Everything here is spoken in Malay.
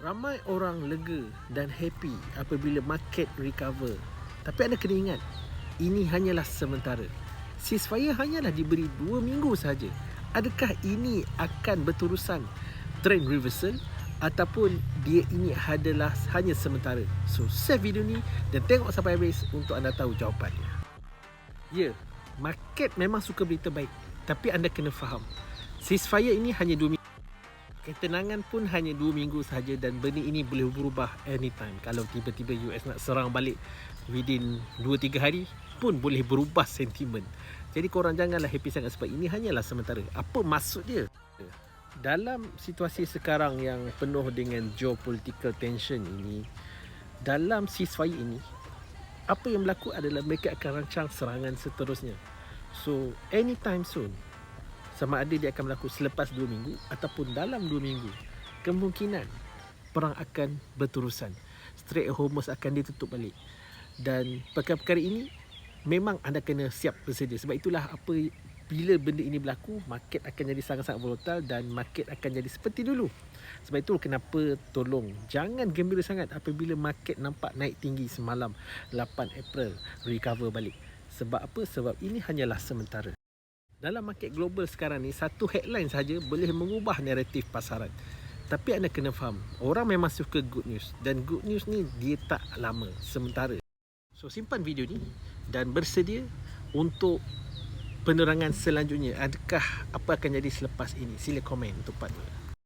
Ramai orang lega dan happy apabila market recover. Tapi anda kena ingat, ini hanyalah sementara. Ceasefire hanyalah diberi 2 minggu sahaja. Adakah ini akan berterusan trend reversal ataupun dia ini adalah hanya sementara? So, save video ni dan tengok sampai habis untuk anda tahu jawapannya. Ya, market memang suka berita baik. Tapi anda kena faham, ceasefire ini hanya 2 minggu. Ketenangan pun hanya 2 minggu sahaja dan benda ini boleh berubah anytime. Kalau tiba-tiba US nak serang balik within 2-3 hari pun boleh berubah sentimen. Jadi korang janganlah happy sangat sebab ini hanyalah sementara. Apa maksud dia? Dalam situasi sekarang yang penuh dengan geopolitical tension ini, dalam ceasefire ini, apa yang berlaku adalah mereka akan rancang serangan seterusnya. So, anytime soon, sama ada dia akan berlaku selepas 2 minggu ataupun dalam 2 minggu, kemungkinan perang akan berterusan. Strait of Hormuz akan ditutup balik. Dan perkara-perkara ini memang anda kena siap bersedia. Sebab itulah bila benda ini berlaku, market akan jadi sangat-sangat volatile dan market akan jadi seperti dulu. Sebab itu kenapa tolong jangan gembira sangat apabila market nampak naik tinggi semalam 8 April recover balik. Sebab apa? Sebab ini hanyalah sementara. Dalam market global sekarang ni, satu headline saja boleh mengubah naratif pasaran. Tapi anda kena faham, orang memang suka good news. Dan good news ni dia tak lama, sementara. So, simpan video ni dan bersedia untuk penerangan selanjutnya. Adakah apa akan jadi selepas ini? Sila komen untuk partner.